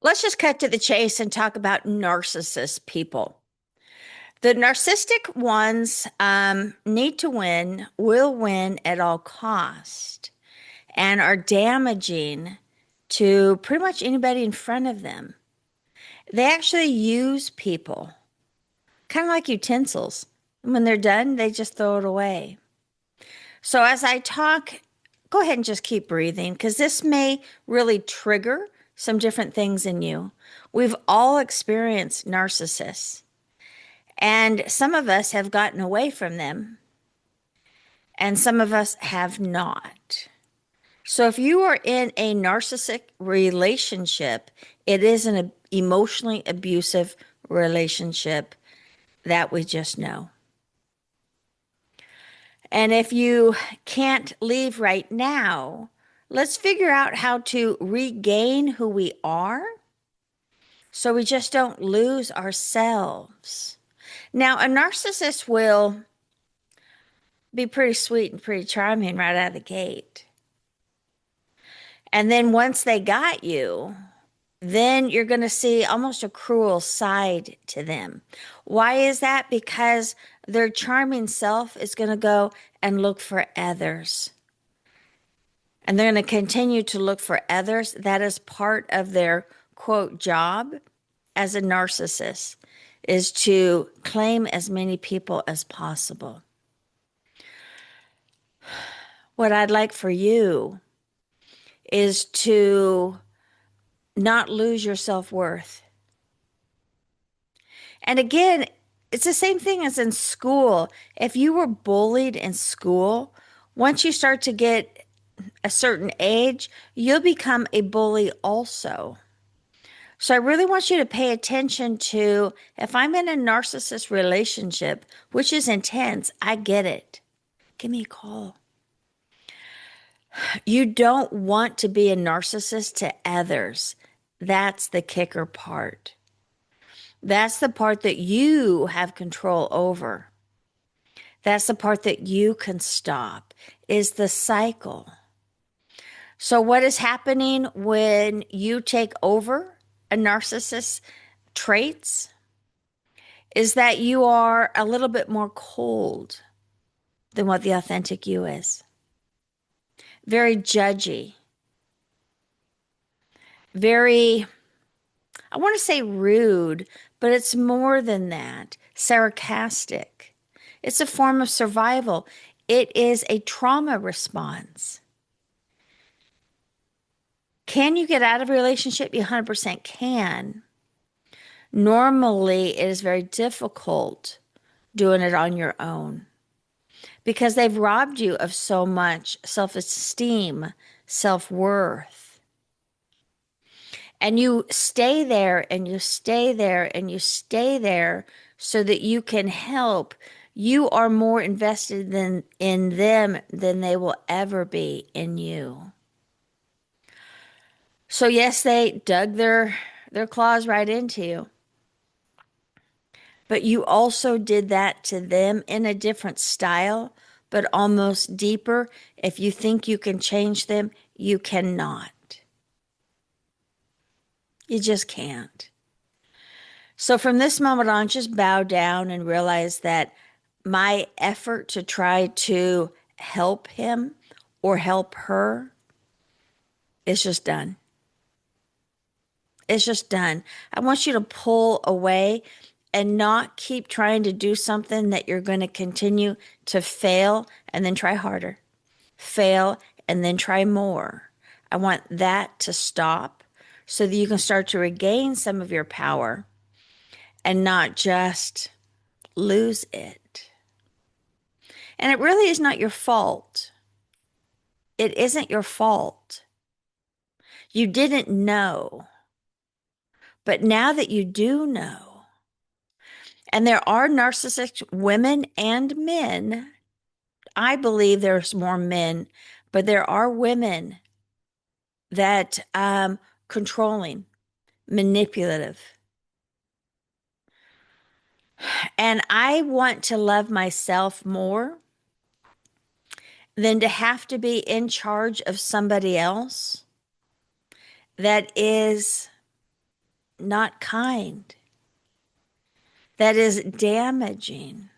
Let's just cut to the chase and talk about narcissist people. The narcissistic ones need to win, will win at all cost, and are damaging to pretty much anybody in front of them. They actually use people, kind of like utensils. When they're done, they just throw it away. So as I talk, go ahead and just keep breathing because this may really trigger some different things in you. We've all experienced narcissists, and some of us have gotten away from them, and some of us have not. So if you are in a narcissistic relationship, it is an emotionally abusive relationship that we just know. And if you can't leave right now, let's figure out how to regain who we are so we just don't lose ourselves. Now, a narcissist will be pretty sweet and pretty charming right out of the gate. And then once they got you, then you're going to see almost a cruel side to them. Why is that? Because their charming self is going to go and look for others. And they're going to continue to look for others. That is part of their quote job as a narcissist, is to claim as many people as possible. What I'd like for you is to not lose your self-worth. And again, it's the same thing as in school. If you were bullied in school, once you start to get a certain age, you'll become a bully also. So I really want you to pay attention to, if I'm in a narcissist relationship, which is intense, I get it. Give me a call. You don't want to be a narcissist to others. That's the kicker part. That's the part that you have control over. That's the part that you can stop, is the cycle. So what is happening when you take over a narcissist's traits is that you are a little bit more cold than what the authentic you is. Very judgy, very, I want to say rude, but it's more than that. Sarcastic. It's a form of survival. It is a trauma response. Can you get out of a relationship? You 100% can. Normally, it is very difficult doing it on your own because they've robbed you of so much self-esteem, self-worth. And you stay there and you stay there and you stay there so that you can help. You are more invested in them than they will ever be in you. So yes, they dug their claws right into you. But you also did that to them in a different style, but almost deeper. If you think you can change them, you cannot. You just can't. So from this moment on, just bow down and realize that my effort to try to help him or help her is just done. It's just done. I want you to pull away and not keep trying to do something that you're going to continue to fail and then try harder, fail and then try more. I want that to stop so that you can start to regain some of your power and not just lose it. And it really is not your fault. It isn't your fault. You didn't know. But now that you do know, and there are narcissistic women and men, I believe there's more men, but there are women that controlling, manipulative. And I want to love myself more than to have to be in charge of somebody else that is not kind, that is damaging,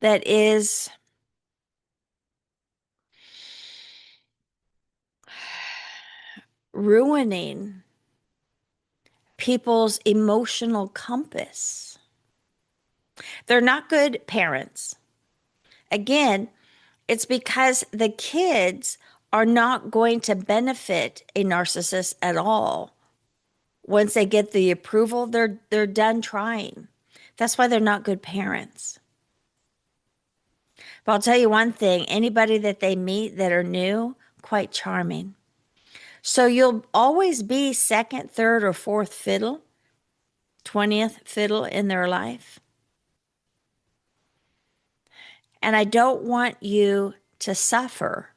that is ruining people's emotional compass. They're not good parents. Again, it's because the kids are not going to benefit a narcissist at all. Once they get the approval, they're done trying. That's why they're not good parents. But I'll tell you one thing, anybody that they meet that are new, quite charming. So you'll always be second, third, or fourth fiddle, 20th fiddle in their life. And I don't want you to suffer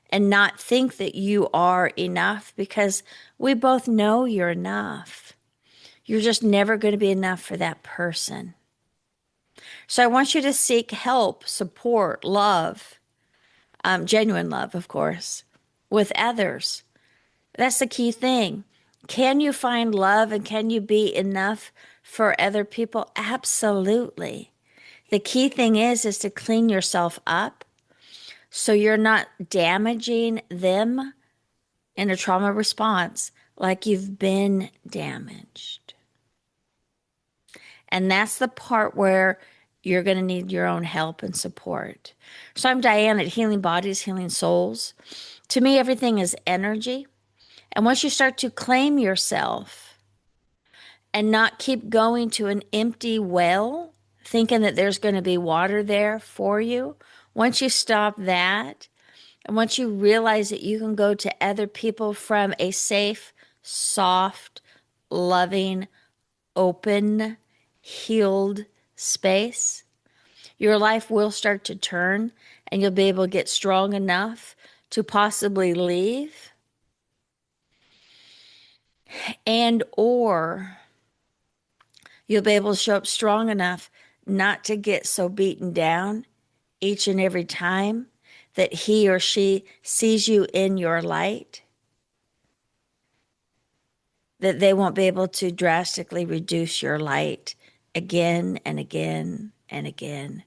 and not think that you are enough, because we both know you're enough. You're just never going to be enough for that person. So I want you to seek help, support, love, genuine love, of course, with others. That's the key thing. Can you find love and can you be enough for other people? Absolutely. The key thing is to clean yourself up so you're not damaging them in a trauma response like you've been damaged. And that's the part where you're going to need your own help and support. So I'm Diane at Healing Bodies, Healing Souls. To me, everything is energy. And once you start to claim yourself and not keep going to an empty well, thinking that there's going to be water there for you, once you stop that, and once you realize that you can go to other people from a safe, soft, loving, open, healed space, your life will start to turn and you'll be able to get strong enough to possibly leave, and or you'll be able to show up strong enough not to get so beaten down each and every time that he or she sees you in your light, that they won't be able to drastically reduce your light again and again and again.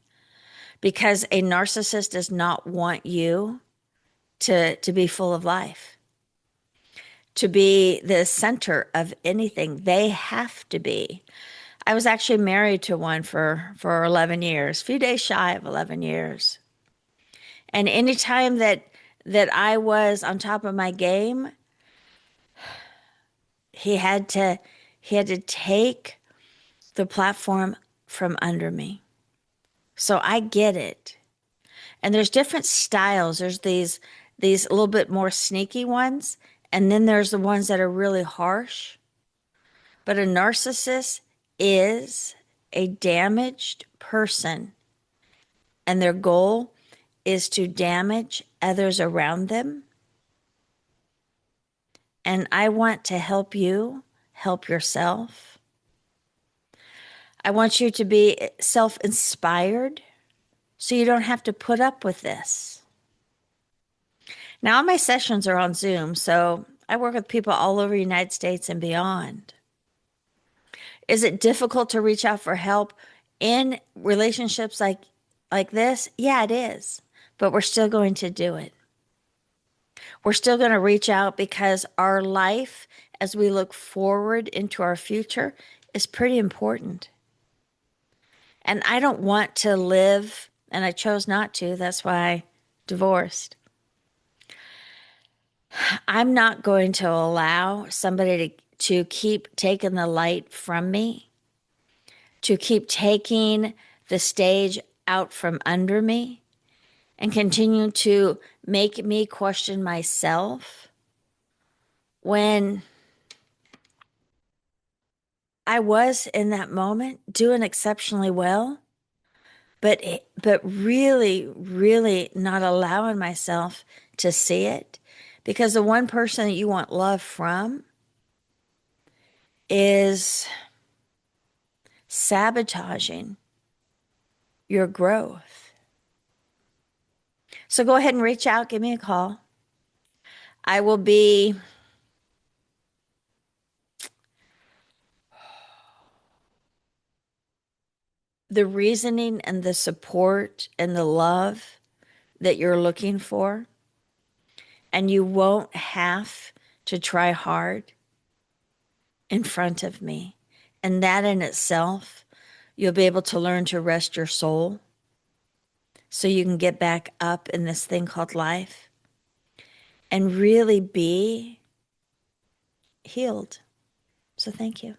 Because a narcissist does not want you to be full of life, to be the center of anything. They have to be. I was actually married to one for 11 years, a few days shy of 11 years. And anytime that I was on top of my game, he had to take the platform from under me. So I get it. And there's different styles. There's these a little bit more sneaky ones, and then there's the ones that are really harsh. But a narcissist is a damaged person, and their goal is to damage others around them. And I want to help you help yourself. I want you to be self-inspired so you don't have to put up with this. Now, all my sessions are on Zoom, so I work with people all over the United States and beyond. Is it difficult to reach out for help in relationships like this? Yeah, it is. But we're still going to do it. We're still going to reach out because our life, as we look forward into our future, is pretty important. And I don't want to live, and I chose not to. That's why I divorced. I'm not going to allow somebody to keep taking the light from me, to keep taking the stage out from under me, and continue to make me question myself when I was in that moment doing exceptionally well, but really, really not allowing myself to see it, because the one person that you want love from is sabotaging your growth. So go ahead and reach out, give me a call. I will be the reasoning and the support and the love that you're looking for. And you won't have to try hard in front of me. And that in itself, you'll be able to learn to rest your soul so you can get back up in this thing called life and really be healed. So thank you.